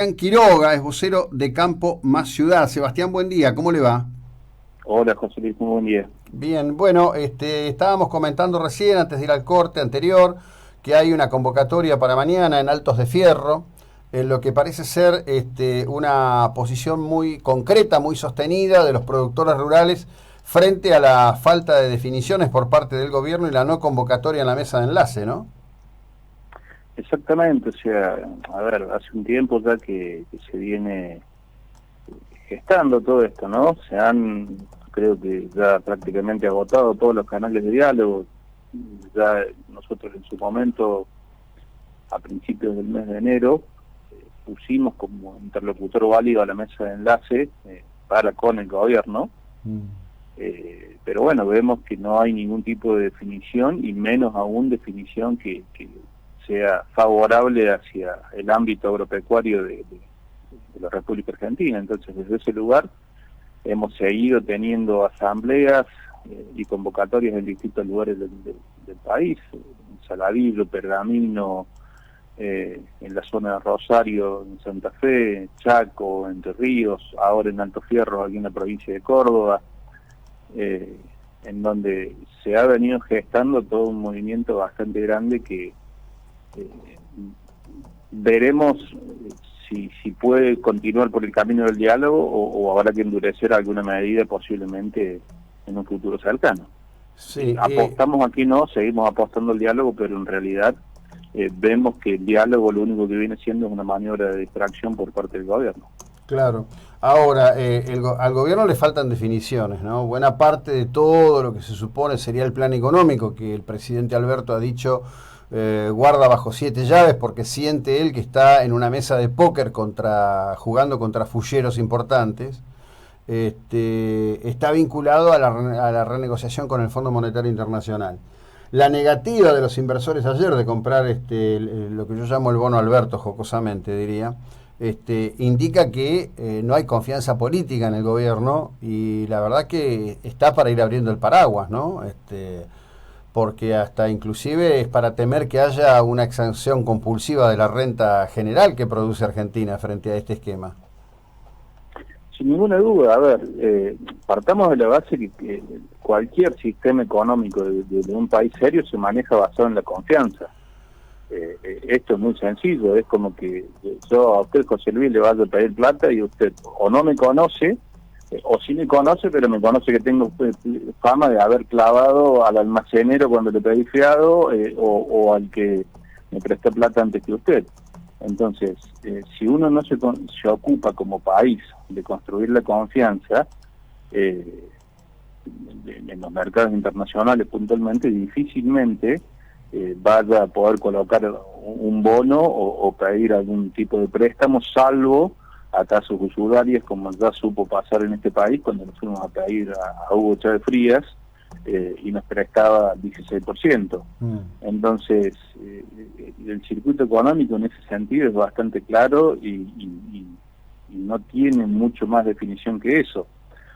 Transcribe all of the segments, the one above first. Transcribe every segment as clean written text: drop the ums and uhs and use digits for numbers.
Sebastián Quiroga es vocero de Campo Más Ciudad. Sebastián, buen día, ¿cómo le va? Hola José Luis, muy buen día. Bien, bueno, estábamos comentando recién, antes de ir al corte anterior, que hay una convocatoria para mañana en Altos de Fierro, en lo que parece ser una posición muy concreta, muy sostenida de los productores rurales frente a la falta de definiciones por parte del gobierno y la no convocatoria en la mesa de enlace, ¿no? Exactamente, o sea, a ver, hace un tiempo ya que se viene gestando todo esto, ¿no? Creo que ya prácticamente agotado todos los canales de diálogo. Ya nosotros en su momento, a principios del mes de enero, pusimos como interlocutor válido a la mesa de enlace para con el gobierno. Pero bueno, vemos que no hay ningún tipo de definición y menos aún definición que sea favorable hacia el ámbito agropecuario de la República Argentina. Entonces, desde ese lugar hemos seguido teniendo asambleas y convocatorias en distintos lugares del país, en Saladillo, Pergamino, en la zona de Rosario, en Santa Fe, Chaco, Entre Ríos, ahora en Alto Fierro, aquí en la provincia de Córdoba, eh, en donde se ha venido gestando todo un movimiento bastante grande que eh, veremos si puede continuar por el camino del diálogo o habrá que endurecer alguna medida posiblemente en un futuro cercano. Sí, Apostamos aquí, no, seguimos apostando al diálogo, pero en realidad vemos que el diálogo lo único que viene siendo es una maniobra de distracción por parte del gobierno. claro. Ahora, al gobierno le faltan definiciones, ¿no? Buena parte de todo lo que se supone sería el plan económico que el presidente Alberto ha dicho guarda bajo siete llaves porque siente él que está en una mesa de póker jugando contra fulleros importantes. Está vinculado a la renegociación con el Fondo Monetario Internacional. La negativa de los inversores ayer de comprar lo que yo llamo el bono Alberto, jocosamente diría, indica que no hay confianza política en el gobierno y la verdad que está para ir abriendo el paraguas, ¿no? Porque hasta inclusive es para temer que haya una exención compulsiva de la renta general que produce Argentina frente a este esquema. Sin ninguna duda, a ver, partamos de la base que cualquier sistema económico de un país serio se maneja basado en la confianza. Esto es muy sencillo, es como que yo a usted, José Luis, le vaya a pedir plata y usted o no me conoce, o sí me conoce, pero me conoce que tengo fama de haber clavado al almacenero cuando le pedí fiado, o al que me prestó plata antes que usted. Entonces, si uno no se ocupa como país de construir la confianza, eh, en los mercados internacionales puntualmente, difícilmente vaya a poder colocar un bono o pedir algún tipo de préstamo, salvo a tasas usurarias, como ya supo pasar en este país cuando nos fuimos a pedir a Hugo Chávez Frías y nos prestaba 16%. Entonces, el circuito económico en ese sentido es bastante claro y no tiene mucho más definición que eso.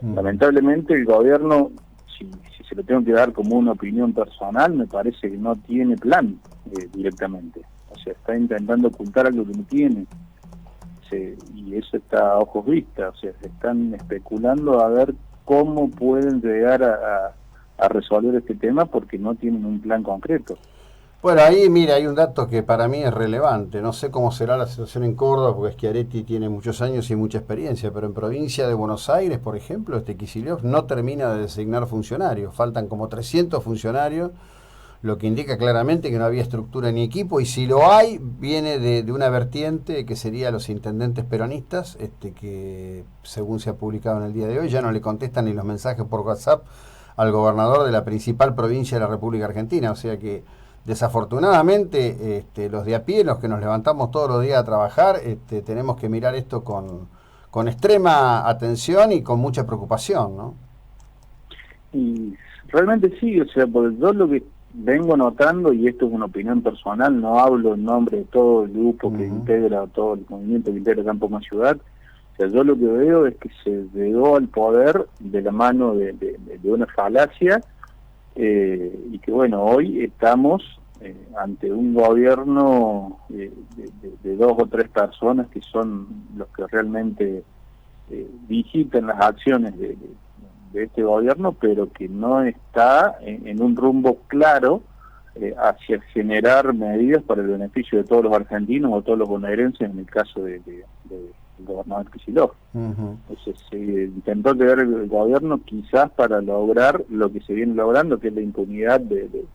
Lamentablemente el gobierno, si se lo tengo que dar como una opinión personal, me parece que no tiene plan directamente. O sea, está intentando ocultar algo que no tiene. Y eso está a ojos vistas. O sea, se están especulando a ver cómo pueden llegar a resolver este tema porque no tienen un plan concreto. Bueno, ahí mira, hay un dato que para mí es relevante. No sé cómo será la situación en Córdoba, porque Schiaretti tiene muchos años y mucha experiencia, pero en provincia de Buenos Aires, por ejemplo, Kicillof no termina de designar funcionarios. Faltan como 300 funcionarios, lo que indica claramente que no había estructura ni equipo, y si lo hay, viene de una vertiente que sería los intendentes peronistas, que según se ha publicado en el día de hoy, ya no le contestan ni los mensajes por WhatsApp al gobernador de la principal provincia de la República Argentina. O sea que desafortunadamente los de a pie, los que nos levantamos todos los días a trabajar, tenemos que mirar esto con extrema atención y con mucha preocupación, ¿no? Y realmente sí, o sea, porque yo lo que vengo notando, y esto es una opinión personal, no hablo en nombre de todo el grupo que integra, todo el movimiento que integra Campo Más Ciudad. O sea, yo lo que veo es que se llegó al poder de la mano de una falacia, y que bueno, hoy estamos ante un gobierno de dos o tres personas que son los que realmente digitan las acciones de este gobierno, pero que no está en un rumbo claro hacia generar medidas para el beneficio de todos los argentinos o todos los bonaerenses, en el caso del gobernador Kicillof. Entonces se intentó crear el gobierno quizás para lograr lo que se viene logrando, que es la impunidad de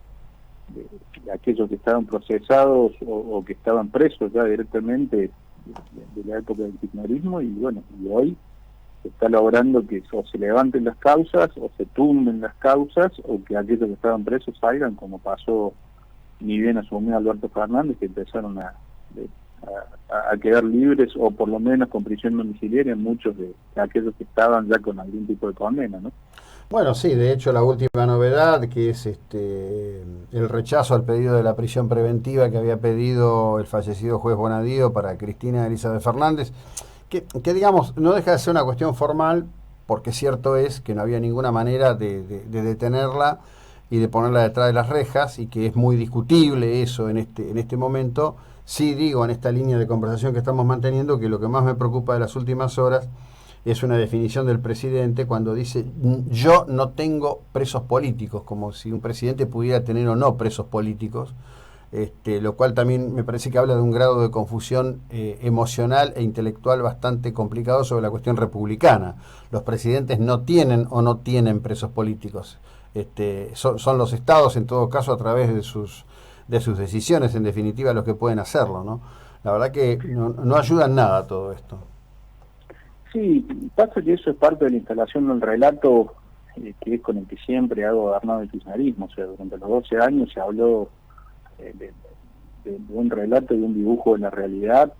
aquellos que estaban procesados o que estaban presos ya directamente de la época del kirchnerismo, y bueno, y hoy se está logrando que o se levanten las causas o se tumben las causas, o que aquellos que estaban presos salgan, como pasó ni bien asumió Alberto Fernández, que empezaron a quedar libres o por lo menos con prisión domiciliaria muchos de aquellos que estaban ya con algún tipo de condena, ¿no? Bueno, sí, de hecho la última novedad, que es el rechazo al pedido de la prisión preventiva que había pedido el fallecido juez Bonadío para Cristina Elizabeth Fernández, que digamos, no deja de ser una cuestión formal, porque cierto es que no había ninguna manera de detenerla y de ponerla detrás de las rejas, y que es muy discutible eso en este momento. Sí digo, en esta línea de conversación que estamos manteniendo, que lo que más me preocupa de las últimas horas es una definición del presidente cuando dice: yo no tengo presos políticos, como si un presidente pudiera tener o no presos políticos, lo cual también me parece que habla de un grado de confusión emocional e intelectual bastante complicado sobre la cuestión republicana. Los presidentes no tienen o no tienen presos políticos, son los estados, en todo caso, a través de sus decisiones, en definitiva, los que pueden hacerlo, ¿no? La verdad que no ayuda en nada todo esto. Sí, pasa que eso es parte de la instalación del relato que es con el que siempre ha gobernado el kirchnerismo. O sea, durante los 12 años se habló de un relato y un dibujo de la realidad.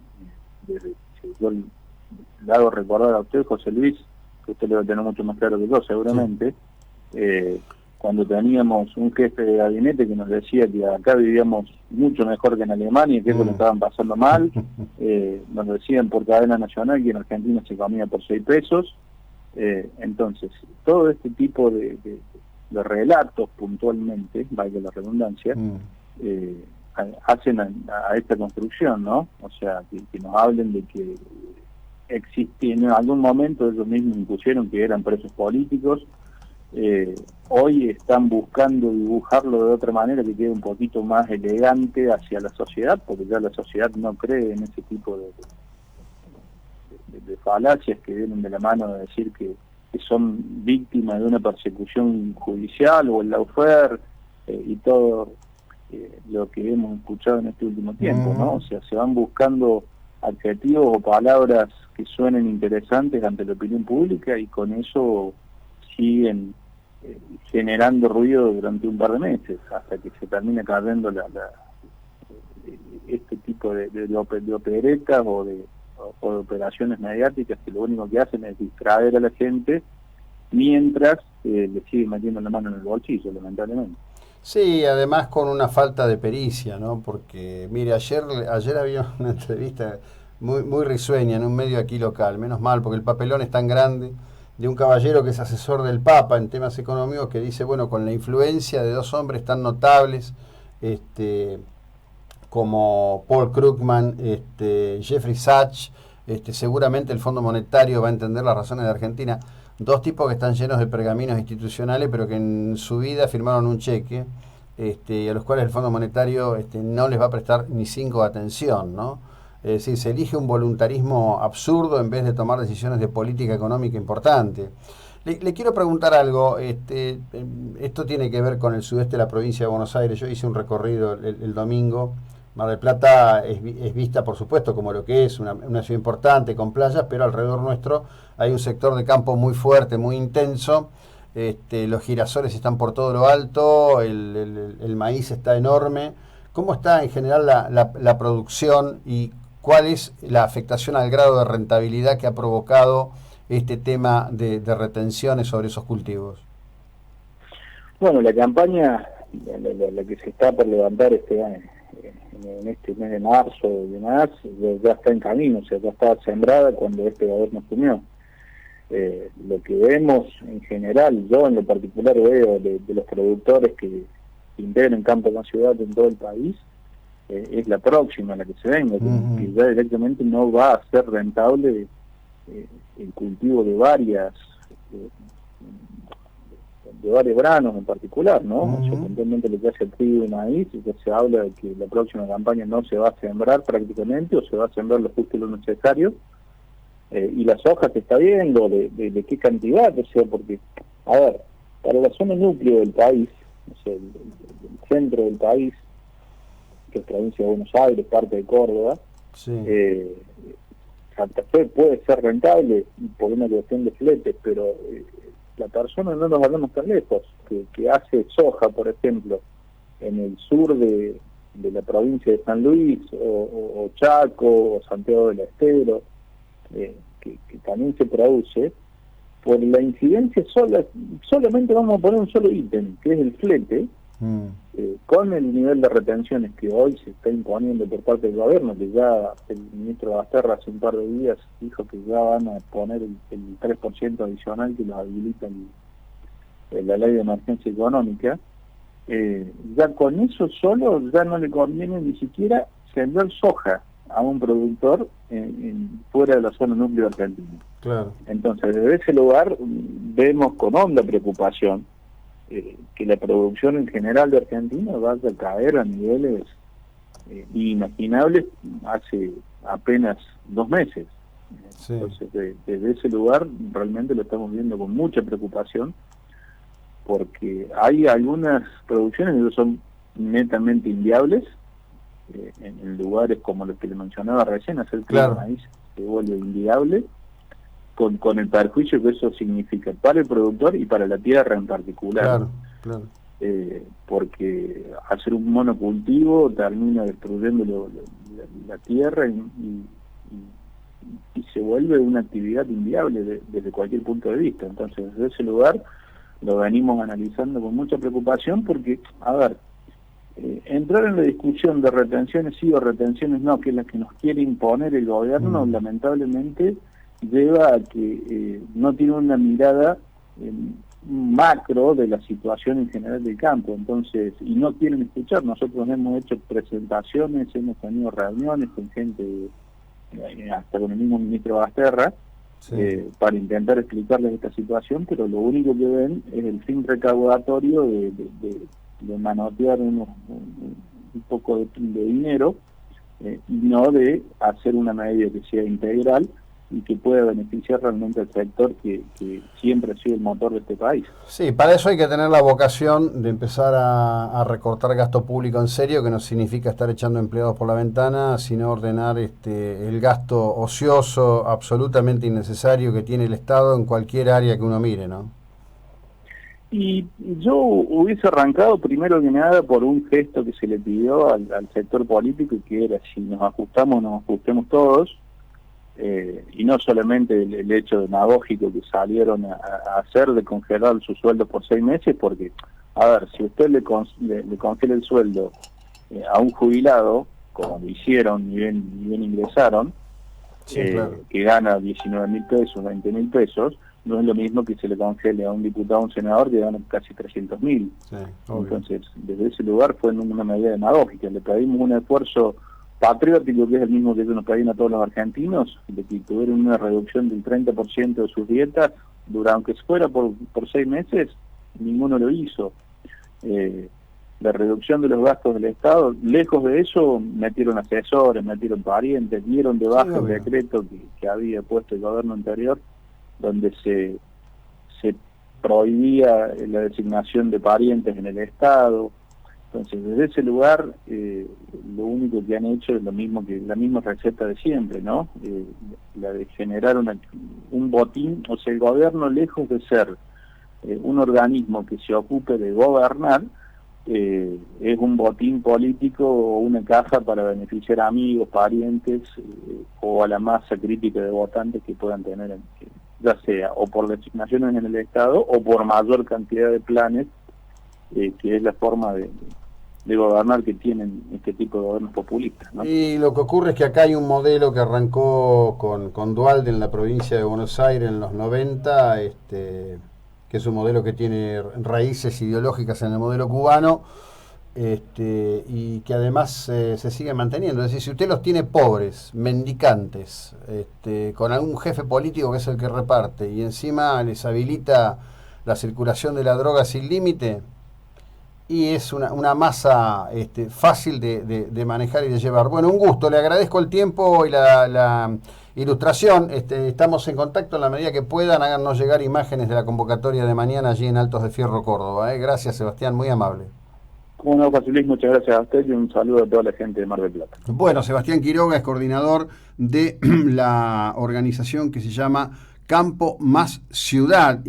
Yo le hago recordar a usted, José Luis, que usted lo va a tener mucho más claro que yo seguramente, sí. Cuando teníamos un jefe de gabinete que nos decía que acá vivíamos mucho mejor que en Alemania, que eso lo estaban pasando mal, nos decían por cadena nacional que en Argentina se comía por 6 pesos. Entonces, todo este tipo de relatos puntualmente, valga la redundancia, hacen a esta construcción, ¿no? O sea, que nos hablen de que en algún momento ellos mismos impusieron que eran presos políticos. Hoy están buscando dibujarlo de otra manera que quede un poquito más elegante hacia la sociedad, porque ya la sociedad no cree en ese tipo de falacias que vienen de la mano de decir que son víctimas de una persecución judicial o el lawfare y todo lo que hemos escuchado en este último tiempo, ¿no? O sea, se van buscando adjetivos o palabras que suenen interesantes ante la opinión pública, y con eso siguen generando ruido durante un par de meses, hasta que se termine cayendo este tipo de operetas o de operaciones mediáticas que lo único que hacen es distraer a la gente mientras le siguen metiendo la mano en el bolsillo, lamentablemente. Sí, además con una falta de pericia, ¿no? Porque, mire, ayer había una entrevista muy risueña en un medio aquí local, menos mal, porque el papelón es tan grande, de un caballero que es asesor del Papa en temas económicos, que dice, bueno, con la influencia de dos hombres tan notables, como Paul Krugman, Jeffrey Sachs, seguramente el Fondo Monetario va a entender las razones de Argentina. Dos tipos que están llenos de pergaminos institucionales, pero que en su vida firmaron un cheque, a los cuales el Fondo Monetario no les va a prestar ni 5 de atención, ¿no? Es decir, se elige un voluntarismo absurdo en vez de tomar decisiones de política económica importante. Le quiero preguntar algo, esto tiene que ver con el sudeste de la provincia de Buenos Aires. Yo hice un recorrido el domingo. Mar del Plata es vista, por supuesto, como lo que es una ciudad importante con playas, pero alrededor nuestro hay un sector de campo muy fuerte, muy intenso. Los girasoles están por todo lo alto, el maíz está enorme. ¿Cómo está en general la producción y cuál es la afectación al grado de rentabilidad que ha provocado este tema de retenciones sobre esos cultivos? Bueno, la campaña, la que se está por levantar en este mes de marzo y demás, ya está en camino, o sea, ya está sembrada cuando este gobierno asumió. Lo que vemos en general, yo en lo particular veo de los productores que se integren campo con ciudad en todo el país, es la próxima, la que se venga, que ya directamente no va a ser rentable el cultivo de varios granos en particular, ¿no? O sea, puntualmente lo que hace el trigo y maíz, y que se habla de que la próxima campaña no se va a sembrar prácticamente, o se va a sembrar lo justo y lo necesario, y la soja se está viendo de qué cantidad, o sea, porque, a ver, para la zona núcleo del país, o sea, el centro del país, que es provincia de Buenos Aires, parte de Córdoba, sí. Santa Fe puede ser rentable por una cuestión de fletes, pero la persona no nos vayamos tan lejos, que hace soja, por ejemplo, en el sur de la provincia de San Luis, o Chaco, o Santiago del Estero, que también se produce, por la incidencia solamente vamos a poner un solo ítem, que es el flete, con el nivel de retenciones que hoy se está imponiendo por parte del gobierno, que ya el ministro Basterra hace un par de días dijo que ya van a poner el 3% adicional que los habilita en la ley de emergencia económica, ya con eso solo ya no le conviene ni siquiera sembrar soja a un productor fuera de la zona núcleo argentina. Claro. Entonces, desde ese lugar vemos con honda preocupación que la producción en general de Argentina va a caer a niveles inimaginables hace apenas 2 meses. Sí. Entonces, desde ese lugar realmente lo estamos viendo con mucha preocupación, porque hay algunas producciones que son netamente inviables, en lugares como los que le mencionaba recién, hacer trigo maíz se vuelve inviable, con el perjuicio que eso significa para el productor y para la tierra en particular. Claro. Porque hacer un monocultivo termina destruyendo la tierra y se vuelve una actividad inviable desde cualquier punto de vista. Entonces, desde ese lugar lo venimos analizando con mucha preocupación, porque, a ver, entrar en la discusión de retenciones sí o retenciones no, que es la que nos quiere imponer el gobierno, lamentablemente lleva a que no tiene una mirada macro de la situación en general del campo, entonces, y no quieren escuchar. Nosotros hemos hecho presentaciones, hemos tenido reuniones con gente, hasta con el mismo ministro Basterra, para intentar explicarles esta situación, pero lo único que ven es el fin recaudatorio de manotear un poco de dinero, y no de hacer una medida que sea integral y que pueda beneficiar realmente al sector que siempre ha sido el motor de este país. Sí, para eso hay que tener la vocación de empezar a recortar gasto público en serio, que no significa estar echando empleados por la ventana, sino ordenar el gasto ocioso absolutamente innecesario que tiene el Estado en cualquier área que uno mire, ¿no? Y yo hubiese arrancado primero que nada por un gesto que se le pidió al sector político, que era: si nos ajustamos, nos ajustemos todos. Y no solamente el hecho demagógico que salieron a hacer de congelar sus sueldos por 6 meses, porque, a ver, si usted le congela el sueldo a un jubilado, como lo hicieron, ni bien ingresaron, claro, que gana 19.000 pesos, 20.000 pesos, no es lo mismo que se le congele a un diputado o un senador que gana casi 300.000. Entonces, desde ese lugar fue una medida demagógica. Le pedimos un esfuerzo patriótico, que es el mismo que ellos nos pedían a todos los argentinos, de que tuvieran una reducción del 30% de sus dietas, aunque fuera por 6 meses, ninguno lo hizo. La reducción de los gastos del Estado, lejos de eso, metieron asesores, metieron parientes, dieron de baja el decreto que había puesto el gobierno anterior, donde se prohibía la designación de parientes en el Estado. Entonces, desde ese lugar, lo único que han hecho es la misma receta de siempre, ¿no? La de generar un botín. O sea, el gobierno, lejos de ser un organismo que se ocupe de gobernar, es un botín político o una caja para beneficiar a amigos, parientes, o a la masa crítica de votantes que puedan tener, ya sea o por designaciones en el Estado o por mayor cantidad de planes, que es la forma de gobernar que tienen este tipo de gobiernos populistas, ¿no? Y lo que ocurre es que acá hay un modelo que arrancó con Duhalde en la provincia de Buenos Aires en los 90, que es un modelo que tiene raíces ideológicas en el modelo cubano, y que además se sigue manteniendo. Es decir, si usted los tiene pobres, mendicantes, con algún jefe político que es el que reparte, y encima les habilita la circulación de la droga sin límite, y es una masa fácil de manejar y de llevar. Bueno, un gusto, le agradezco el tiempo y la ilustración. Estamos en contacto en la medida que puedan, háganos llegar imágenes de la convocatoria de mañana allí en Altos de Fierro, Córdoba. Gracias, Sebastián, muy amable. Como no, José Luis, muchas gracias a usted y un saludo a toda la gente de Mar del Plata. Bueno, Sebastián Quiroga es coordinador de la organización que se llama Campo Más Ciudad.